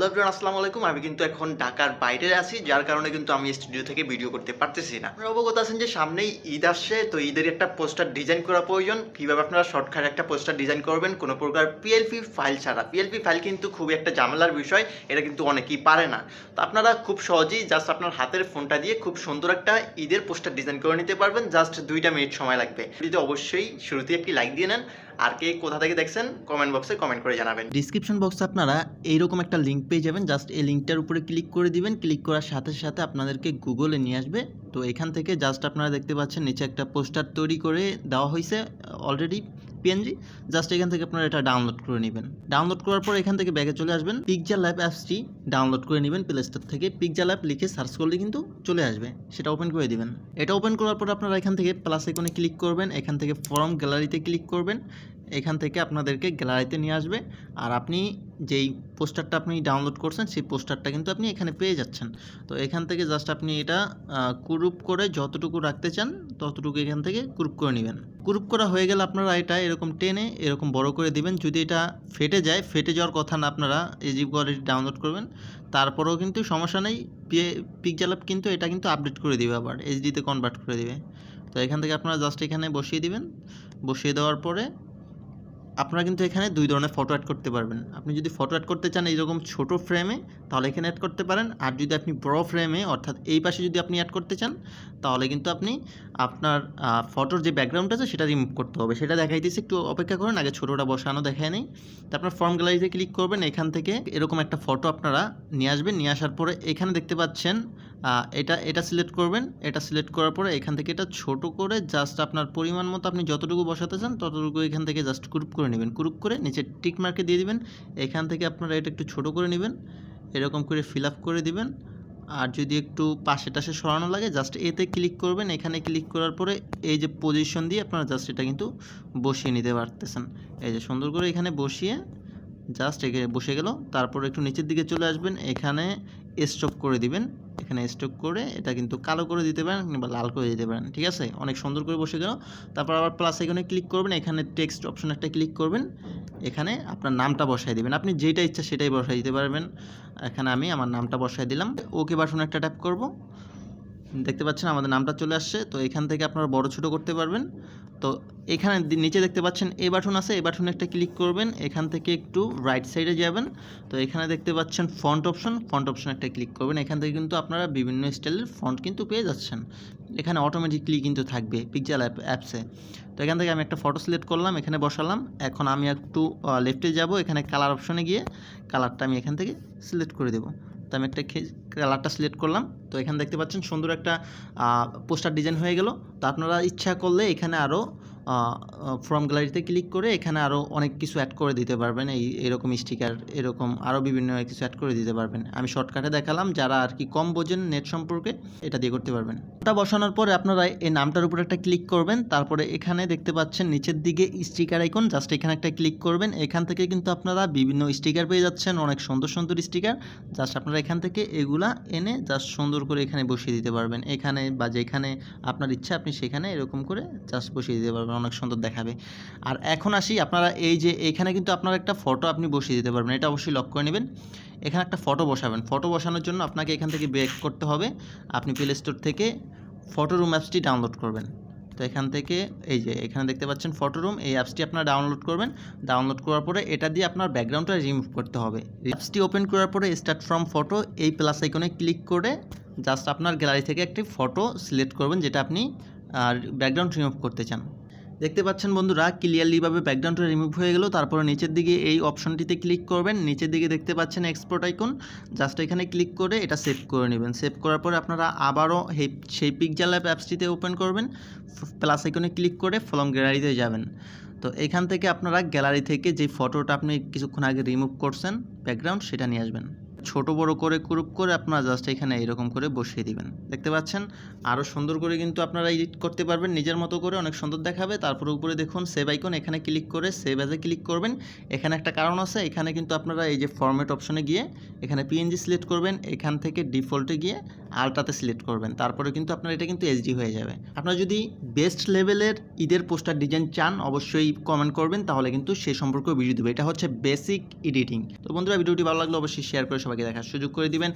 Hello everyone, আসসালামু আলাইকুম। আমি কিন্তু এখন ঢাকার বাইরে আছি, যার কারণে কিন্তু আমি স্টুডিও থেকে ভিডিও করতে পারতেছি না। আপনারা অবগত আছেন যে সামনেই ঈদ আসছে, তো ঈদের একটা পোস্টার ডিজাইন করা প্রয়োজন। কীভাবে আপনারা শর্টকাট একটা পোস্টার ডিজাইন করবেন কোনো প্রকার পিএলপি ফাইল ছাড়া। পিএলপি ফাইল কিন্তু খুবই একটা ঝামেলার বিষয়, এটা কিন্তু অনেকেই পারে না। তো আপনারা খুব সহজেই জাস্ট আপনার হাতের ফোনটা দিয়ে খুব সুন্দর একটা ঈদের পোস্টার ডিজাইন করে নিতে পারবেন। জাস্ট 2 মিনিট সময় লাগবে। ভিডিওতে অবশ্যই শুরুতেই একটি লাইক দিয়ে নেন, আর কে কোথা থেকে দেখছেন কমেন্ট বক্সে কমেন্ট করে জানাবেন। ডিসক্রিপশন বক্সে আপনারা এইরকম একটা লিঙ্ক পেয়ে যাবেন। জাস্ট এই লিঙ্কটার উপরে ক্লিক করে দিবেন। ক্লিক করার সাথে সাথে আপনাদেরকে গুগলে নিয়ে আসবে। তো এখান থেকে জাস্ট আপনারা দেখতে পাচ্ছেন নিচে একটা পোস্টার তৈরি করে দেওয়া হয়েছে অলরেডি পিএনজি। জাস্ট এখান থেকে আপনারা এটা ডাউনলোড করে নেবেন। ডাউনলোড করার পর এখান থেকে ব্যাগে চলে আসবেন। পিকজারল্যাব অ্যাপসটি ডাউনলোড করে নেবেন প্লে স্টোর থেকে। পিকজারল্যাব লিখে সার্চ করলে কিন্তু চলে আসবে, সেটা ওপেন করে দিবেন। এটা ওপেন করার পর আপনারা এখান থেকে প্লাস আইকনে ক্লিক করবেন। এখান থেকে ফর্ম গ্যালারিতে ক্লিক করবেন। এখান থেকে আপনাদেরকে গ্যালারিতে নিয়ে আসবে, আর আপনি যেই পোস্টারটা আপনি ডাউনলোড করছেন সেই পোস্টারটা কিন্তু আপনি এখানে পেয়ে যাচ্ছেন। তো এখান থেকে জাস্ট আপনি এটা গ্রুপ করে যতটুকু রাখতে চান ততটুকু এখান থেকে গ্রুপ করে নেবেন। গ্রুপ করা হয়ে গেলে আপনারা এটা এরকম টেনে এরকম বড় করে দিবেন। যদি এটা ফেটে যায়, ফেটে যাওয়ার কথা না, আপনারা ইজি করে ডাউনলোড করবেন, তারপরেও কিন্তু সমস্যা নেই। পিকজারল্যাব কিন্তু এটা কিন্তু আপডেট করে দিবে, আবার এইচডিতে কনভার্ট করে দিবে। তো এখান থেকে আপনারা জাস্ট এখানে বসিয়ে দিবেন। বসিয়ে দেওয়ার পরে আপনারা কিন্তু এখানে 2 ধরনের ফটো অ্যাড করতে পারবেন। আপনি যদি ফটো অ্যাড করতে চান এইরকম ছোট ফ্রেমে, তাহলে এখানে অ্যাড করতে পারেন। আর যদি আপনি বড় ফ্রেমে, অর্থাৎ এই পাশে যদি আপনি অ্যাড করতে চান, তাহলে কিন্তু আপনি আপনার ফটোর যে ব্যাকগ্রাউন্ড আছে সেটা রিমুভ করতে হবে। সেটা দেখাইতেছি, একটু অপেক্ষা করেন, আগে ছোটোটা বসানো দেখায় নেই। তো আপনার ফর্ম গ্যালারিতে ক্লিক করবেন। এখান থেকে এরকম একটা ফটো আপনারা নিয়ে আসবেন। নিয়ে আসার পরে এখানে দেখতে পাচ্ছেন এটা সিলেক্ট করবেন। এটা সিলেক্ট করার পরে এখান থেকে এটা ছোট করে জাস্ট আপনার পরিমাণ মতো আপনি যতটুকু বসাতে চান ততটুকু এখান থেকে জাস্ট গ্রুপ করে নেবেন। গ্রুপ করে নিচে টিক মার্কে দিয়ে দিবেন। এখান থেকে আপনারা এটা একটু ছোট করে নেবেন, এরকম করে ফিল আপ করে দিবেন। আর যদি একটু পাশে টাশে সরানো লাগে জাস্ট এতে ক্লিক করবেন। এখানে ক্লিক করার পরে এই যে পজিশন দিয়ে আপনারা জাস্ট এটা কিন্তু বসিয়ে নিতে পারতেছেন। এই যে সুন্দর করে এখানে বসিয়ে জাস্ট এখানে বসে গেল। তারপর একটু নিচের দিকে চলে আসবেন, এখানে স্ট্রোক করে দিবেন। এখানে স্ট্রোক করে এটা কিন্তু কালো করে দিতে পারেন কিংবা লাল করে দিতে পারেন, ঠিক আছে? অনেক সুন্দর করে বসে গেল। তারপর আবার প্লাস আইকনে ক্লিক করবেন। এখানে টেক্সট অপশন একটা ক্লিক করবেন। এখানে আপনার নামটা বসাই দিবেন। আপনি যেটা ইচ্ছা সেটাই বসাই দিতে পারবেন। এখানে আমি আমার নামটা বসাই দিলাম। ওকে বাটন একটা ট্যাপ করব। দেখতে পাচ্ছেন আমাদের নামটা চলে আসছে। তো এখান থেকে আপনারা বড় ছোট করতে পারবেন। তো এখানে নিচে দেখতে পাচ্ছেন এ বাটন আছে, এ বাটনে একটা ক্লিক করবেন। এখান থেকে একটু রাইট সাইডে যাবেন। তো এখানে দেখতে পাচ্ছেন ফন্ট অপশন একটা ক্লিক করবেন। এখান থেকে কিন্তু আপনারা বিভিন্ন স্টাইলের ফন্ট কিন্তু পেয়ে যাচ্ছেন। এখানে অটোমেটিকলি কিন্তু থাকবে পিকজারল্যাব অ্যাপসে। তো এখান থেকে আমি একটা ফটো সিলেক্ট করলাম, এখানে বসালাম। এখন আমি একটু লেফটে যাব, এখানে কালার অপশনে গিয়ে কালারটা আমি এখান থেকে সিলেক্ট করে দেবো। তো আমি একটা কালারটা সিলেক্ট করলাম। তো এখানে দেখতে পাচ্ছেন সুন্দর একটা পোস্টার ডিজাইন হয়ে গেল। তো আপনারা ইচ্ছা করলে এখানে আরও ফর্ম গ্যালারিতে ক্লিক করে এখানে আরও অনেক কিছু অ্যাড করে দিতে পারবেন। এরকম স্টিকার, এরকম আরও বিভিন্ন কিছু অ্যাড করে দিতে পারবেন। আমি শর্টকাটে দেখালাম, যারা আর কি কম বোঝেন নেট সম্পর্কে, এটা দিয়ে করতে পারবেন। এটা বসানোর পরে আপনারা এই নামটার উপর একটা ক্লিক করবেন। তারপরে এখানে দেখতে পাচ্ছেন নিচের দিকে স্টিকার আইকন, জাস্ট এখানে একটা ক্লিক করবেন। এখান থেকে কিন্তু আপনারা বিভিন্ন স্টিকার পেয়ে যাচ্ছেন, অনেক সুন্দর সুন্দর স্টিকার। জাস্ট আপনারা এখান থেকে এগুলা এনে জাস্ট সুন্দর করে এখানে বসিয়ে দিতে পারবেন। এখানে বা যেখানে আপনার ইচ্ছা আপনি সেখানে এরকম করে জাস্ট বসিয়ে দিতে পারবেন, অনেক সুন্দর দেখাবে। আর এখন আসি, আপনারা এই যে এখানে কিন্তু আপনার একটা ফটো আপনি বসিয়ে দিতে পারবেন, এটা অবশ্যই লক করে নেবেন। এখানে একটা ফটো বসাবেন। ফটো বসানোর জন্য আপনাকে এখান থেকে ব্যাক করতে হবে। আপনি প্লে স্টোর থেকে ফটো রুম অ্যাপসটি ডাউনলোড করবেন। তো এখান থেকে এই যে এখানে দেখতে পাচ্ছেন ফটো রুম, এই অ্যাপসটি আপনারা ডাউনলোড করবেন। ডাউনলোড করার পরে এটা দিয়ে আপনার ব্যাকগ্রাউন্ডটা রিমুভ করতে হবে। অ্যাপসটি ওপেন করার পরে স্টার্ট ফ্রম ফটো এই প্লাস আইকনে ক্লিক করে জাস্ট আপনার গ্যালারি থেকে একটি ফটো সিলেক্ট করবেন যেটা আপনি ব্যাকগ্রাউন্ড রিমুভ করতে চান। দেখতে পাচ্ছেন বন্ধুরা ক্লিয়ারলিভাবে ব্যাকগ্রাউন্ডটা রিমুভ হয়ে গেল। তারপরে নিচের দিকে এই অপশনটিতে ক্লিক করবেন। নিচের দিকে দেখতে পাচ্ছেন এক্সপোর্ট আইকন, জাস্ট এখানে ক্লিক করে এটা সেভ করে নেবেন। সেভ করার পরে আপনারা আবারও সেই পিকজারল্যাব অ্যাপসটিতে ওপেন করবেন। প্লাস আইকনে ক্লিক করে ফর্ম গ্যালারিতে যাবেন। তো এখান থেকে আপনারা গ্যালারি থেকে যে ফটোটা আপনি কিছুক্ষণ আগে রিমুভ করছেন ব্যাকগ্রাউন্ড, সেটা নিয়ে আসবেন। ছোট বড় করে গ্রুপ করে আপনারা জাস্ট এখানে এরকম করে বসিয়ে দিবেন। দেখতে পাচ্ছেন আরও সুন্দর করে কিন্তু আপনারা এডিট করতে পারবেন নিজের মতো করে, অনেক সুন্দর দেখাবে। তারপরে উপরে দেখুন সেভ আইকন, এখানে ক্লিক করে সেভ অ্যাজে ক্লিক করবেন। এখানে একটা কারণ আছে, এখানে কিন্তু আপনারা এই যে ফরম্যাট অপশনে গিয়ে এখানে পিএনজি সিলেক্ট করবেন। এখান থেকে ডিফল্টে গিয়ে আলট্রাতে সিলেক্ট করবেন, তারপরে কিন্তু আপনার এটা কিন্তু এইচডি হয়ে যাবে। আপনারা যদি বেস্ট লেভেলের ঈদের পোস্টার ডিজাইন চান অবশ্যই কমেন্ট করবেন, তাহলে কিন্তু সেই সম্পর্কেও ভিডিও দেবে। এটা হচ্ছে বেসিক এডিটিং। তো বন্ধুরা ভিডিওটি ভালো লাগলে অবশ্যই শেয়ার করে সবাইকে দেখার সুযোগ করে দিবেন।